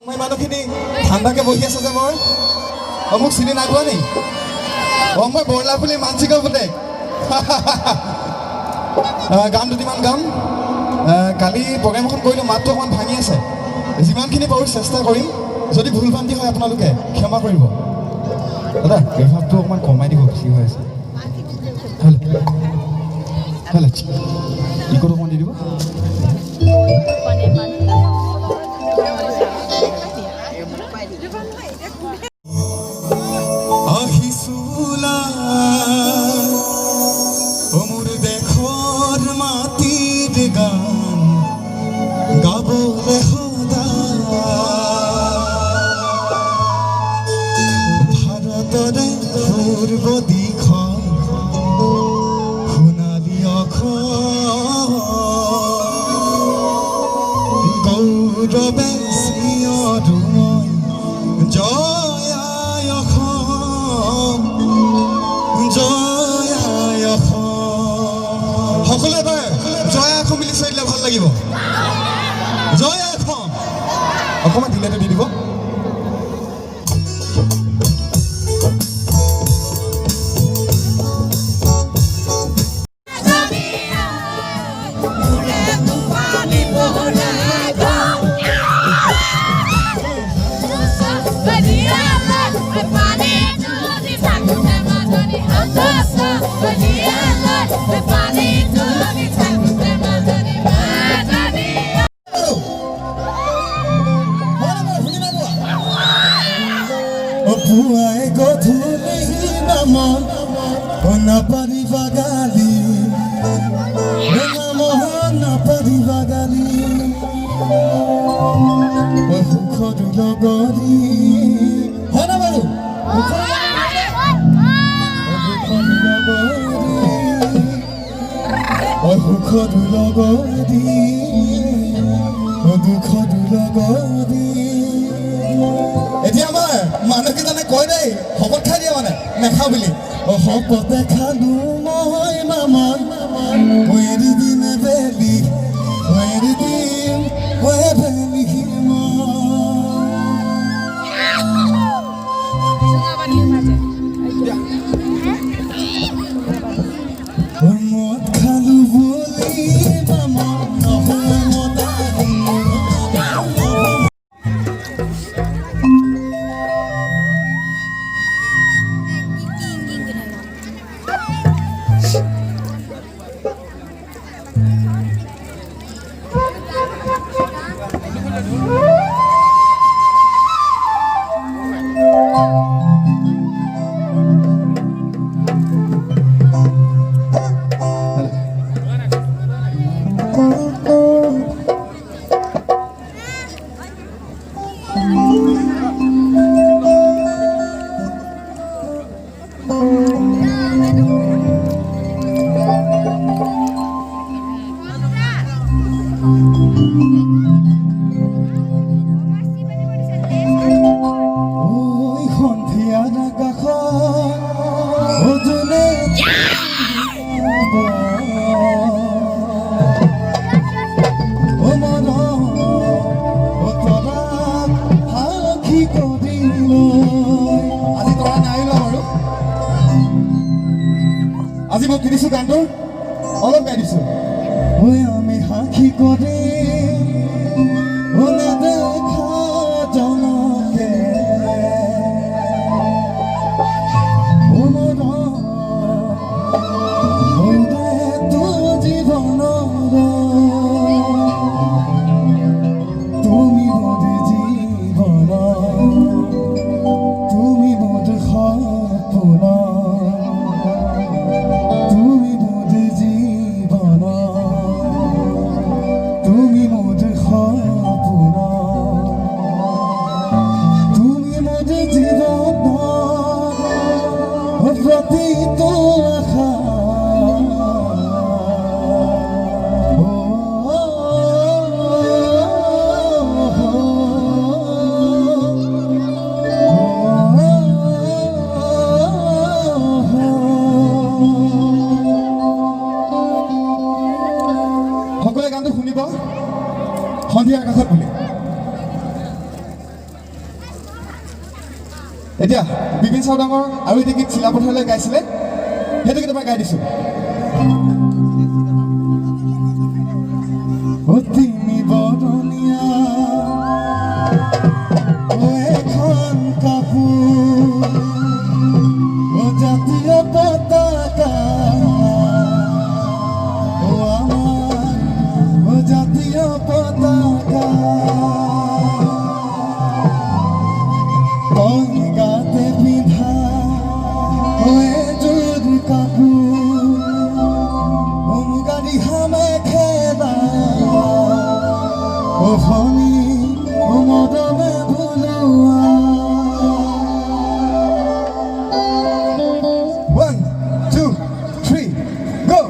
মই মানুহখিনি ঠাণ্ডাকে বহি আছে যে মই মোক চিনি নাই পোৱা নি মই বৰলাপুলি মানচিকৰ পুতেক গান দুটিমান গাম কালি প্ৰগ্ৰেম এখন কৰিলোঁ মাতটো অকণমান ভাঙি আছে যিমানখিনি পাৰোঁ চেষ্টা কৰিম যদি ভুল ভ্ৰান্তি হয় আপোনালোকে ক্ষমা কৰিব দাদা ৰিভাৰ্বটো অকণমান কমাই দিব বেছি হৈ আছে হেল্ল' ইকোটো অকণমান দি দিব অকণমান দিলেতো দি দিব Puai godhuli namon ona paribagali ona paribagali o khod logori hona balu o khod logori এতিয়া আমাৰ মানুহকেইজনে কয় দেই শপত খাই দিয়ে মানে নেখাওঁ বুলি শপতে খালো মই মামন এৰি দিম বেলি এৰি দিম বেলি মদ খালো বুলি মামন আজি মই কি দিছোঁ গানটো অলপ গাই দিছোঁ আমি সাক্ষী কৰি দেখা জনতে জীৱন তুমি মোৰ জীৱন তুমি মোৰ সপোন তুমি মোৰ জীৱন তুমি মোৰ সপোন তুমি মোৰ জীৱন প্ৰতিটো আশা সকলে গানটো শুনিব সন্ধিয়া আকাশত বুলি এতিয়া বিপিন চাউদাঙৰ আৰু এটি গীত চিলাপথাৰলৈ গাইছিলে, সেইটো গীত মই গাই দিছোঁ। তিনি বদনীয়া এখন কাপোৰ জাতীয় পতাকা আমাৰ জাতীয় পতাকা গাতে পিন্ধা জোৰ কাপোৰ গাড়ী হামে খেলা ভনী মদমে ভুলোৱা 1, 2, 3, go!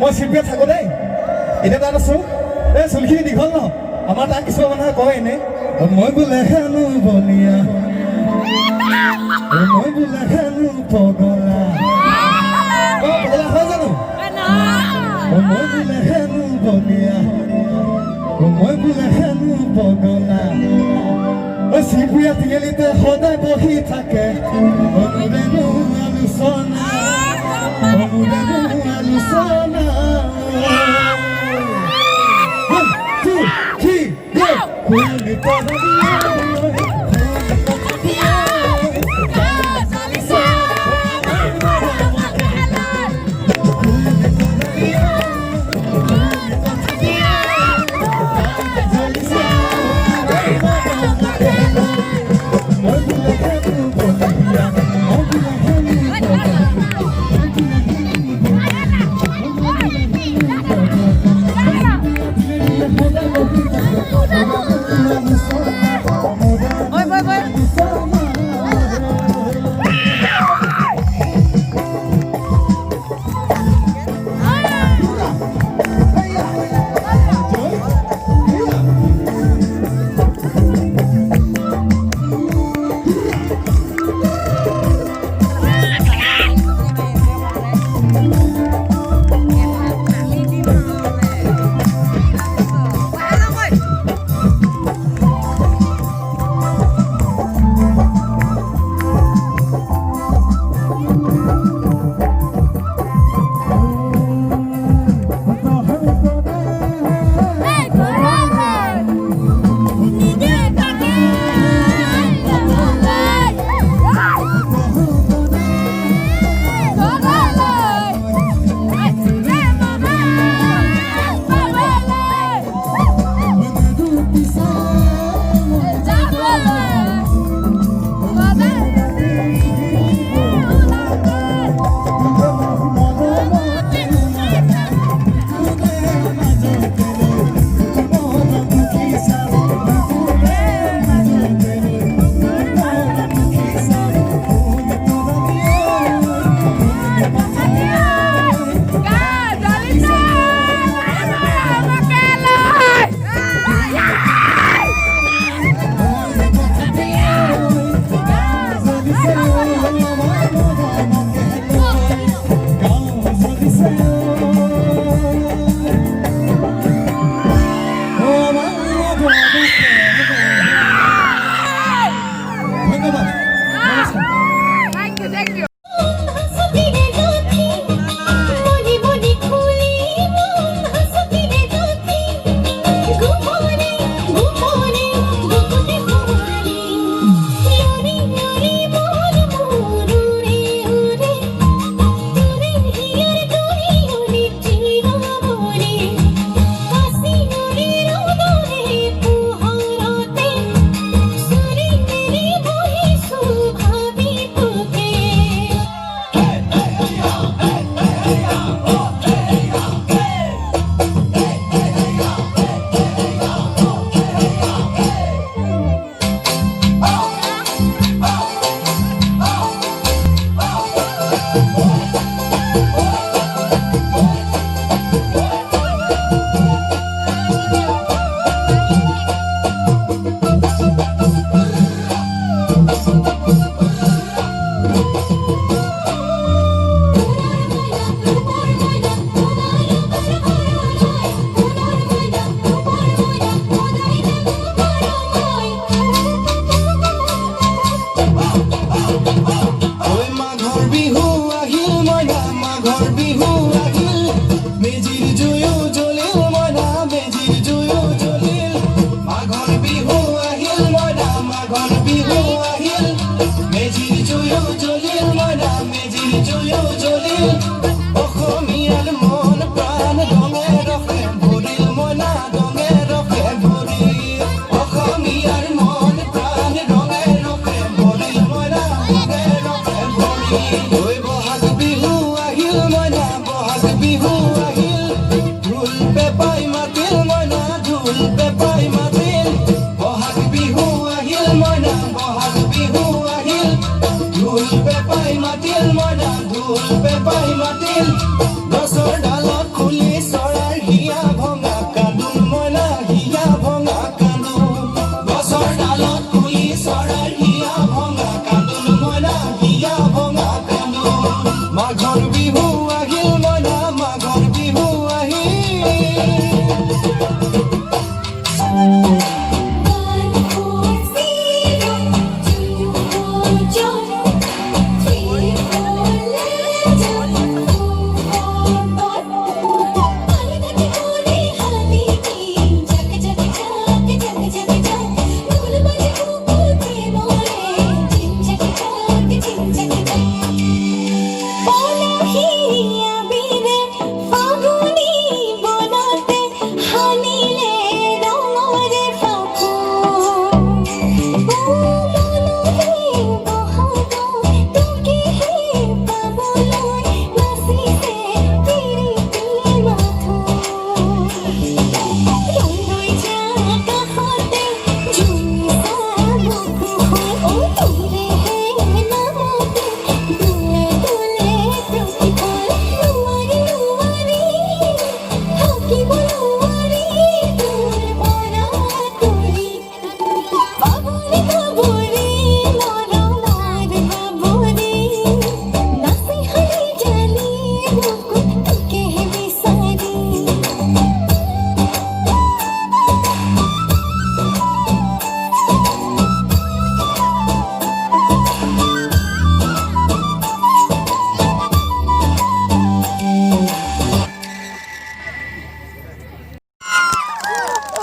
মই শিল্পীয়ে থাকো দেই এতিয়া তাত আছো এই চুলিখিনি দীঘল ন আমাৰ তাত কিছুমান মানুহে কয় এনেই মই বোলে হেনো বলিয়া মই বোলে হেনো পগলা পগলা হয় জানো মই বোলে হেনো বলিয়া মই বোলে হেনো পগলা শিল্পীয়া তিনিআলিতে সদায় বহি থাকে অনুৰেণু আলোচনা Alusana. 1, 2, 3, go.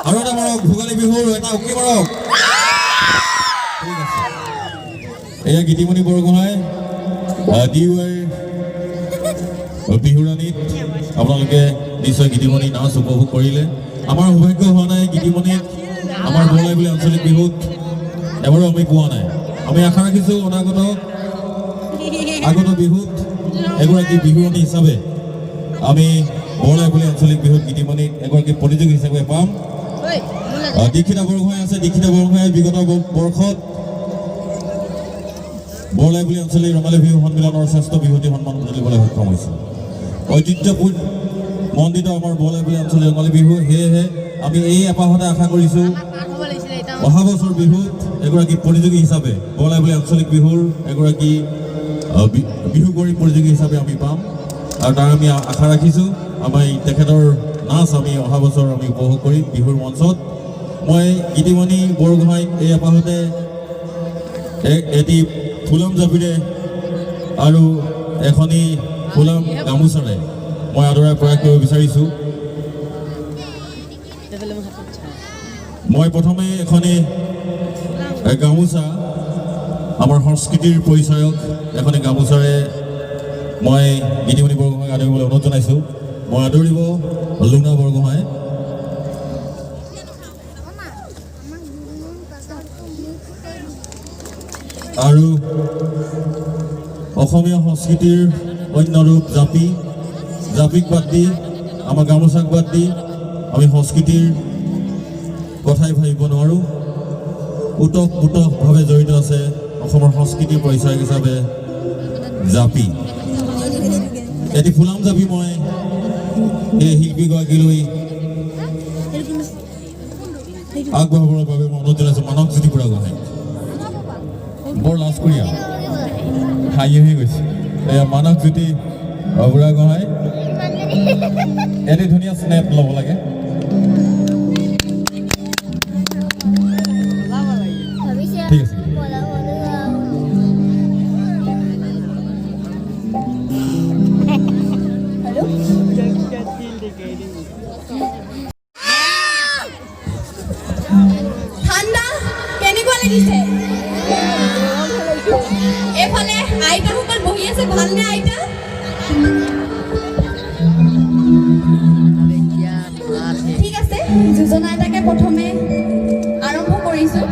আৰু এটা মাৰক ভোগালী বিহুৰ এটা উকি মাৰক ঠিক আছে এয়া গীতিমণি বৰগোহাঁই ডিউৰ বিহুৰাণীত আপোনালোকে নিশ্চয় গীতিমণি নাচ উপভোগ কৰিলে আমাৰ সৌভাগ্য হোৱা নাই গীতিমণিত আমাৰ বৰলাই বুলি আঞ্চলিক বিহুত এবাৰো আমি পোৱা নাই আমি আশা ৰাখিছোঁ আগত বিহুত এগৰাকী বিহুৰাণী হিচাপে আমি বৰলাই বুলি আঞ্চলিক বিহুত গীতিমণিত এগৰাকী প্ৰতিযোগী হিচাপে পাম দীক্ষিতা বৰগোহাঁই আছে দীক্ষিতা বৰগোহাঁই বিগত বৰ্ষত বৰলাই বুলি আঞ্চলিক ৰঙালী বিহু সন্মিলনৰ শ্ৰেষ্ঠ বিহুৱতী সন্মান তুলিবলৈ সক্ষম হৈছে ঐতিহ্যমণ্ডিত আমাৰ বৰলাই বুলি আঞ্চলিক ৰঙালী বিহু সেয়েহে আমি এই এপাহতে আশা কৰিছোঁ অহা বছৰ বিহুত এগৰাকী প্ৰতিযোগী হিচাপে বৰলাই বুলি আঞ্চলিক বিহুৰ এগৰাকী বিহুগৰী প্ৰতিযোগী হিচাপে আমি পাম আৰু তাৰ আমি আশা ৰাখিছোঁ আমাৰ তেখেতৰ নাচ আমি অহা বছৰ আমি উপভোগ কৰিম বিহুৰ মঞ্চত মই গীতিমণি বৰগোহাঁইক এই এপাহতে এটি ফুলাম জাপিৰে আৰু এখনি ফুলাম গামোচাৰে মই আদৰাই প্ৰয়াস কৰিব বিচাৰিছোঁ মই প্ৰথমে এখনি গামোচা আমাৰ সংস্কৃতিৰ পৰিচয়ক এখনি গামোচাৰে মই গীতিমণি বৰগোহাঁইক আদৰিবলৈ অনুৰোধ জনাইছোঁ মই আদৰিব লুনা বৰগোহাঁই আৰু অসমীয়া সংস্কৃতিৰ অন্য ৰূপ জাপিক বাদ দি আমাৰ গামোচাক বাদ দি আমি সংস্কৃতিৰ কথাই ভাবিব নোৱাৰোঁ ওতঃপ্ৰোতভাৱে জড়িত আছে অসমৰ সংস্কৃতিৰ পৰিচয় হিচাপে জাপি এটি ফুলাম জাপি মই এই শিল্পীগৰাকীলৈ আগবঢ়াবৰ বাবে মই অনুৰোধ জনাইছোঁ মানস জ্যোতি বুঢ়াগোহাঁইক বৰ লাজ কৰি হাঁহি গৈছে এয়া মানস জ্যোতি বুঢ়াগোহাঁই এটি ধুনীয়া স্নেপ ল'ব লাগে ঠিক আছে ঠাণ্ডা কেনেকুৱা লাগিছে এফালে আইতাসকল বহি আছে ভালনে আইতা ঠিক আছে যোজনা এটাকে প্ৰথমে আৰম্ভ কৰিছোঁ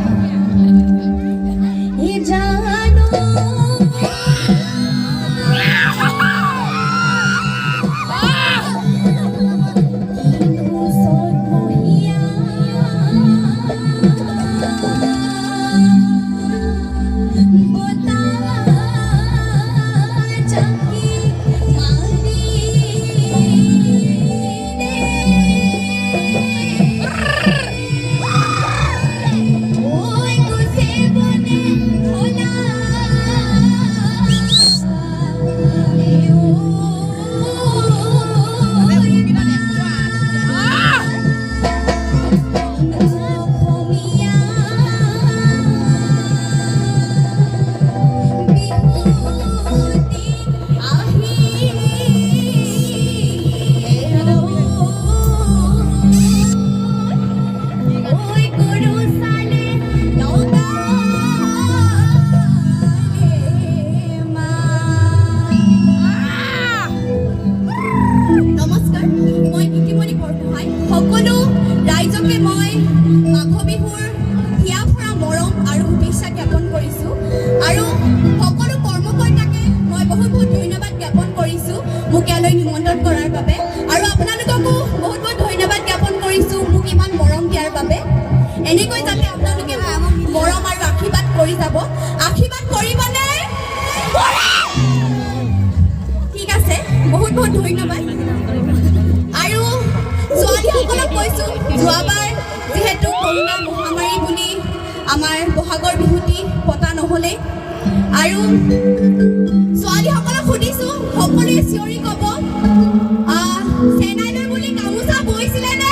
এনেকৈ যাতে আপোনালোকে মৰম আৰু আশীৰ্বাদ কৰি যাব আশীৰ্বাদ কৰিবনে ঠিক আছে বহুত বহুত ধন্যবাদ আৰু ছোৱালীসকলক কৈছোঁ যোৱাবাৰ যিহেতু কৰোনা মহামাৰী বুলি আমাৰ বহাগৰ বিহুটি পতা নহ'লে আৰু ছোৱালীসকলক সুধিছোঁ সকলোৱে চিঞৰি ক'ব চেনাইলৈ বুলি গামোচা বৈছিলে নে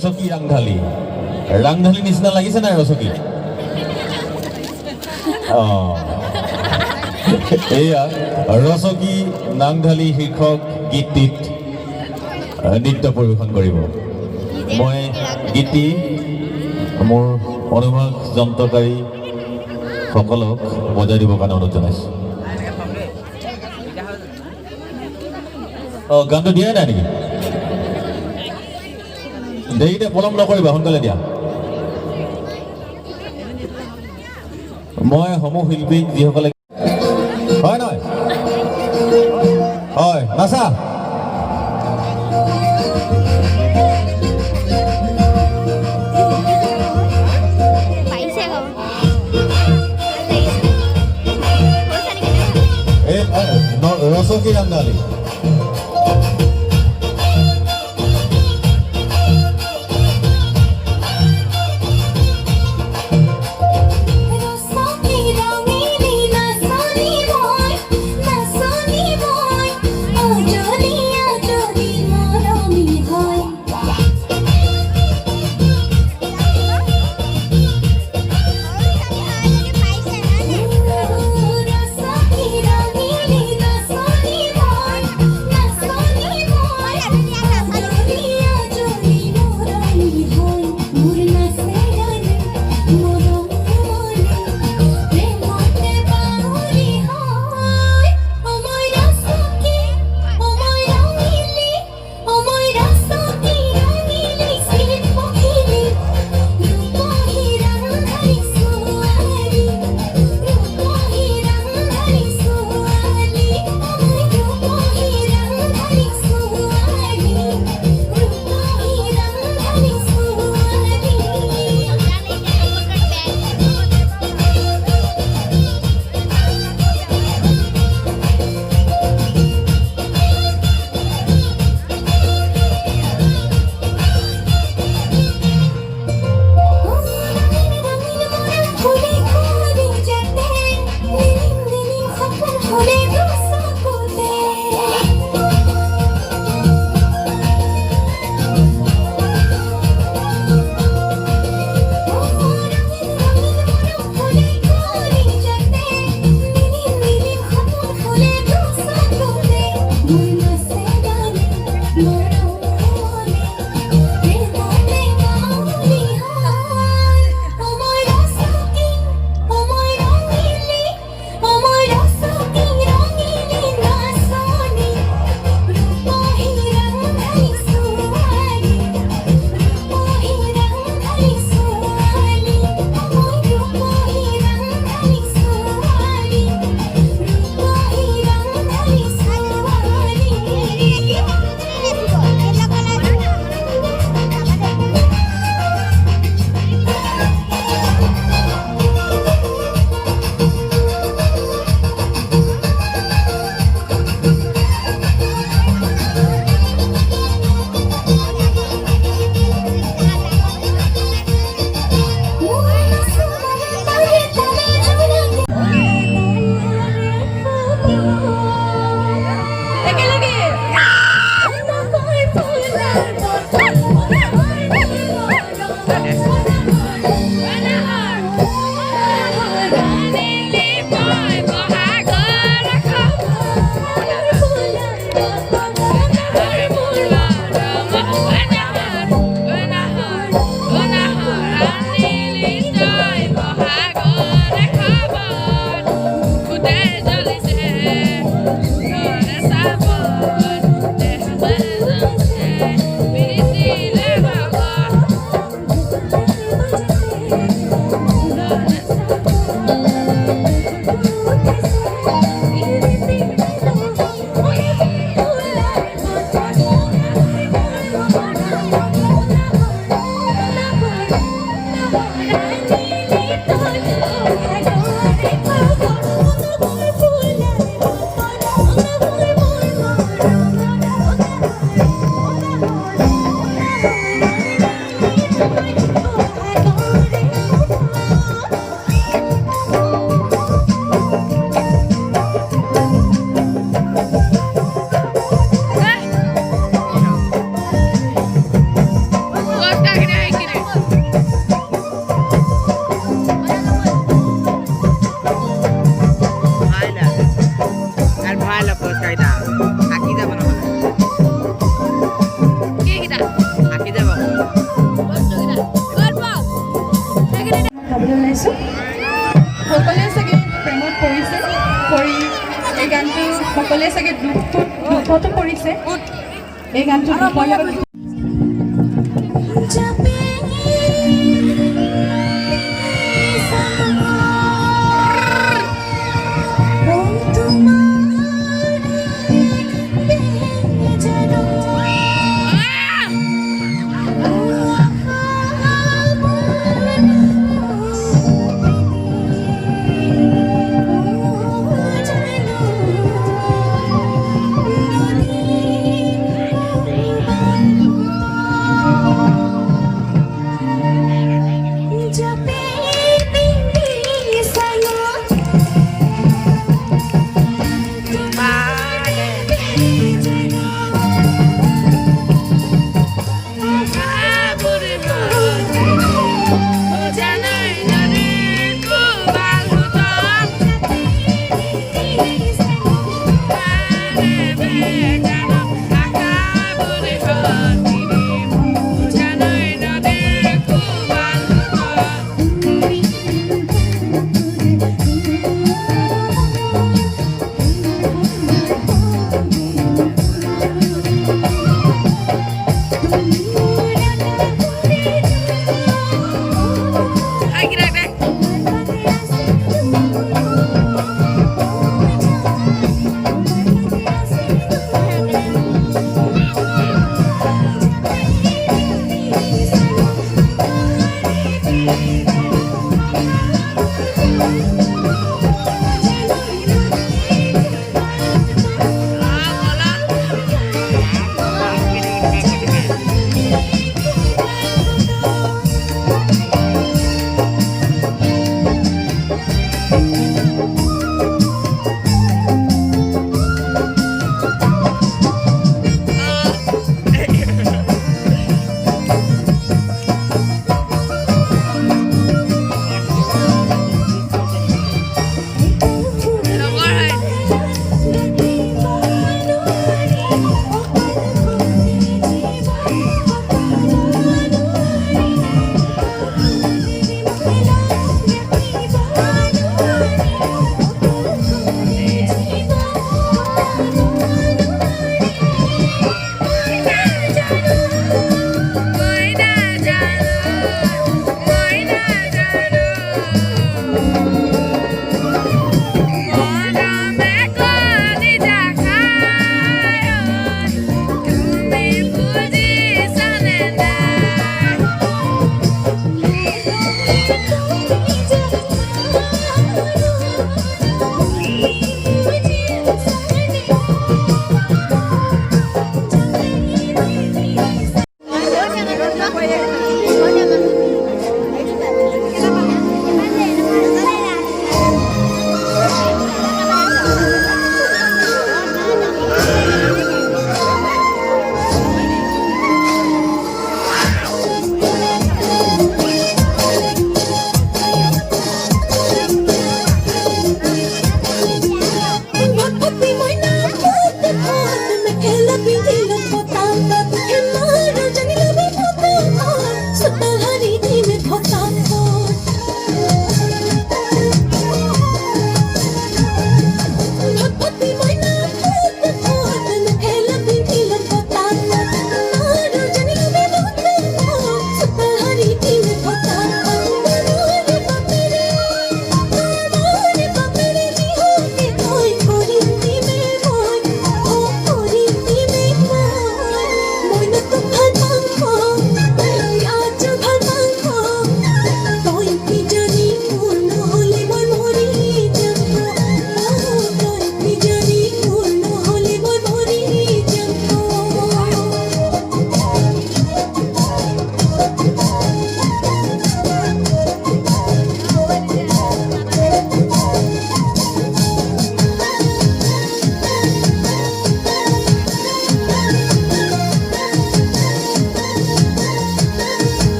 ৰচকী ৰাংঢালী ৰাংঢালী নিচিনা লাগিছে নাই ৰচকী এয়া ৰচকী নাংঢালী শীৰ্ষক গীতটিত নৃত্য পৰিৱেশন কৰিব মই গীতটি মোৰ অনুবাদ যন্ত্ৰকাৰী সকলক বজাই দিবৰ কাৰণে অনুৰোধ জনাইছোঁ গানটো দিয়াই নাই নেকি দেৰিতে পলম নকৰিবা সোনকালে দিয়া মই সমূহ শিল্পীক যিসকলে হয় নহয় হয় নাচা ৰচকী ৰাংঢালী সকলোৱে চাগে প্ৰেমত পৰিছে পৰি এই গানটো সকলোৱে চাগে দুখতো পৰিছে এই গানটো দুখৰ লগত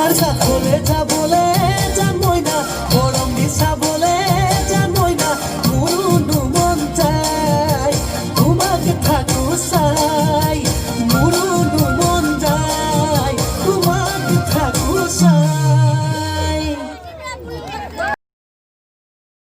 তোমাৰ কাষলে যাবলে যাম মইনা গৰম বিচাবলে যাম মইনা মোৰো মন যায় তোমাক থাকো চাই মোৰো মন যায় তোমাক থাকো চাই